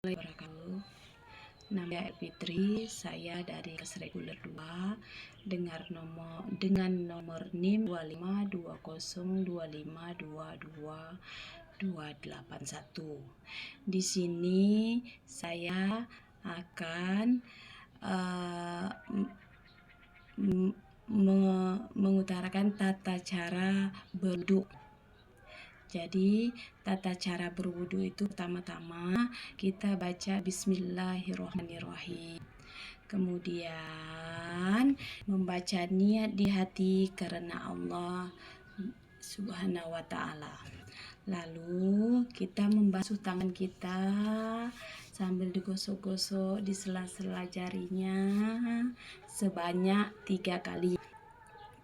Wabarakatuh. Nama Fitri, saya dari kelas reguler 2 dengan nomor NIM 252025222281. Di sini saya akan mengutarakan tata cara berwudu. Jadi tata cara berwudu itu pertama-tama kita baca Bismillahirrohmanirrohim. Kemudian membaca niat di hati karena Allah Subhanahu wa ta'ala. Lalu kita membasuh tangan kita sambil digosok-gosok di sela-sela jarinya sebanyak 3 kali.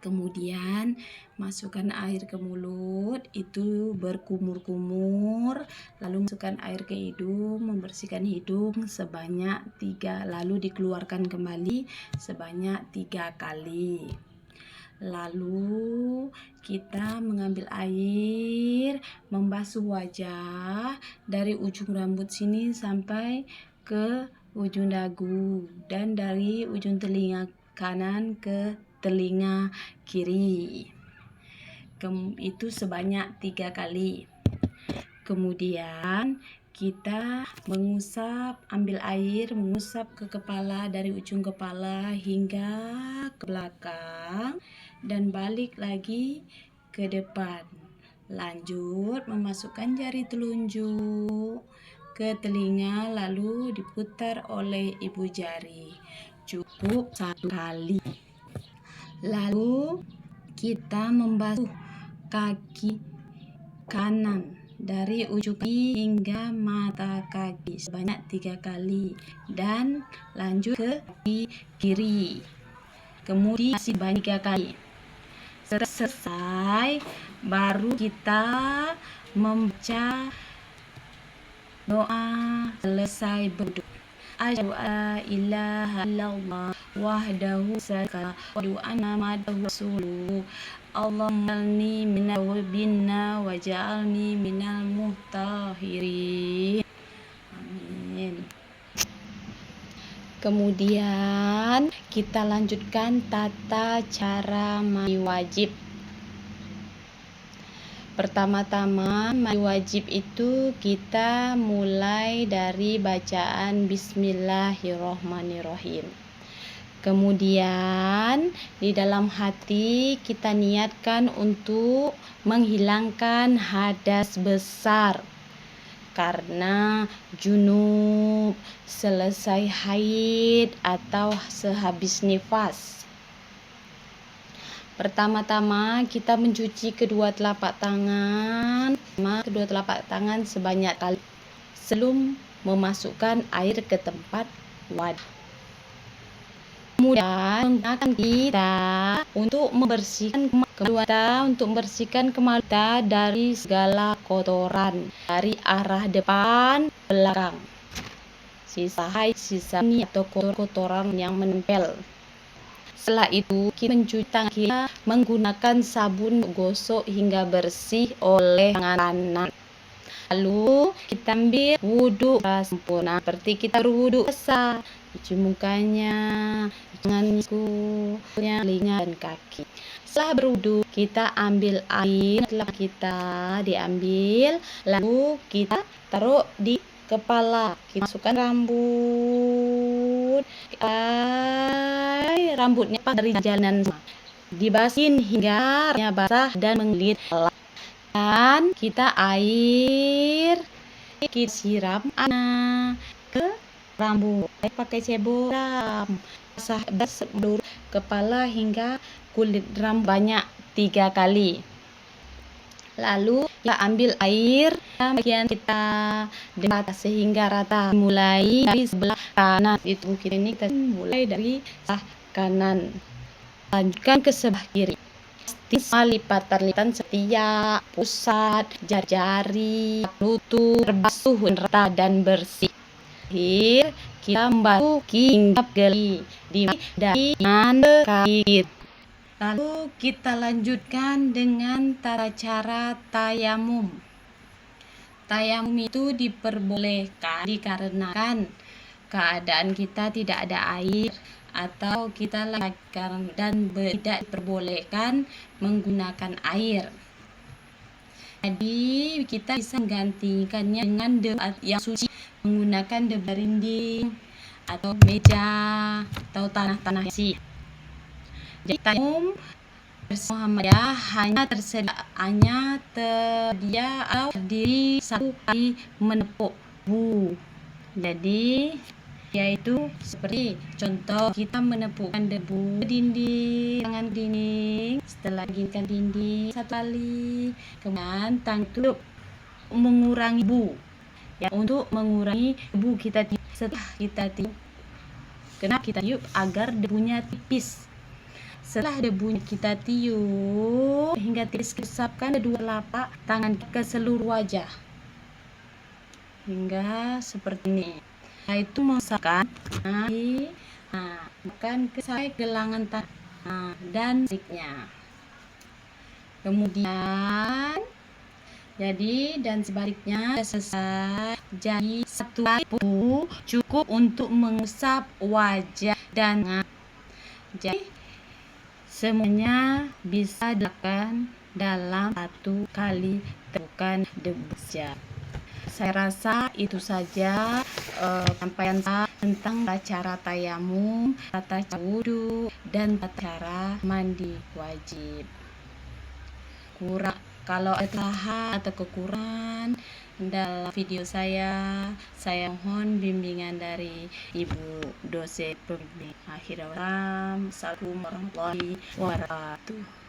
Kemudian masukkan air ke mulut, itu berkumur-kumur, lalu masukkan air ke hidung, membersihkan hidung sebanyak 3, lalu dikeluarkan kembali sebanyak 3 kali. Lalu kita mengambil air, membasuh wajah dari ujung rambut sini sampai ke ujung dagu, dan dari ujung telinga kanan ke telinga kiri. Itu sebanyak 3 kali. Kemudian kita ambil air, mengusap ke kepala dari ujung kepala hingga ke belakang dan balik lagi ke depan. Lanjut memasukkan jari telunjuk ke telinga, lalu diputar oleh ibu jari. Cukup 1 kali. Lalu kita membasuh kaki kanan dari ujung kaki hingga mata kaki sebanyak 3 kali, dan lanjut ke kaki kiri, kemudian sebanyak 3 kali. Selesai, baru kita membaca doa selesai berwudu. Asyhadu alla ilaha illallah wahdahu syarika lahu wa anna muhammadan rasulullah. Allahumma jalni minal muwahhibina wa ja'alni minal mutahhirin. Amin. Kemudian kita lanjutkan tata cara mandi wajib. Pertama-tama mandi wajib itu kita mulai dari bacaan Bismillahirrohmanirrohim. Kemudian di dalam hati kita niatkan untuk menghilangkan hadas besar karena junub, selesai haid atau sehabis nifas. Pertama-tama kita mencuci kedua telapak tangan sebanyak kali sebelum memasukkan air ke tempat wadah. Kemudian kita untuk membersihkan kemaluan kita dari segala kotoran dari arah depan belakang, sisa haid, sisa ini atau kotoran yang menempel. Setelah itu kita mencuci tangan kita menggunakan sabun gosok hingga bersih oleh tangan kanan. Lalu kita ambil wudhu sempurna seperti kita berwudhu biasa, cuci mukanya, tangan, telinga dan kaki. Setelah berwudhu kita ambil air, kita diambil, lalu kita taruh di kepala, kita masukkan rambutnya dari jalanan, dibasin hingga basah dan mengalir. Dan kita siram ke rambut pakai cebok, basah seluruh kepala hingga kulit rambut banyak 3 kali. Lalu kita ambil air bagian kita sehingga rata, mulai dari sebelah kanan. Itu ini kita mulai dari sebelah kanan, lanjutkan ke sebelah kiri. Lipatan setiap pusat jari, lutut terbasuh rata dan bersih. Akhir kita membasuh hingga geli dari kaki. Lalu kita lanjutkan dengan tata cara tayamum. Tayamum itu diperbolehkan dikarenakan keadaan kita tidak ada air atau kita lagi dan tidak diperbolehkan menggunakan air. Jadi kita bisa menggantikannya dengan debu yang suci menggunakan debu rinding atau meja atau tanah-tanah bersih. Jadi tayamum Muhammadiyah hanya tersedia atau terdiri satu kali menepuk debu. Jadi yaitu seperti contoh kita menepukkan debu dinding, tangan dinding, setelah ginikan dinding satu kali, kemudian tangan tutup mengurangi debu. Ya, untuk mengurangi debu kita setelah kita tiup, kenapa kita tiup agar debunya tipis. Setelah debunya kita tiup hingga tipis, usapkan kedua telapak tangan ke seluruh wajah hingga seperti ini. Nah, itu mengusapkan bukan ke sampai gelangan tangan dan sebaliknya. Kemudian dan sebaliknya selesai. Jadi satu kali cukup untuk mengusap wajah dan tangan. Jadi semuanya bisa dilakukan dalam satu kali tepukan debu saja. Saya rasa itu saja sampaian tentang cara tayamum, tata cara wudhu, dan tata cara mandi wajib. Kalau ada kesalahan atau kekurangan dalam video saya mohon bimbingan dari Ibu dosen pembimbing. Assalamualaikum warahmatullahi wabarakatuh.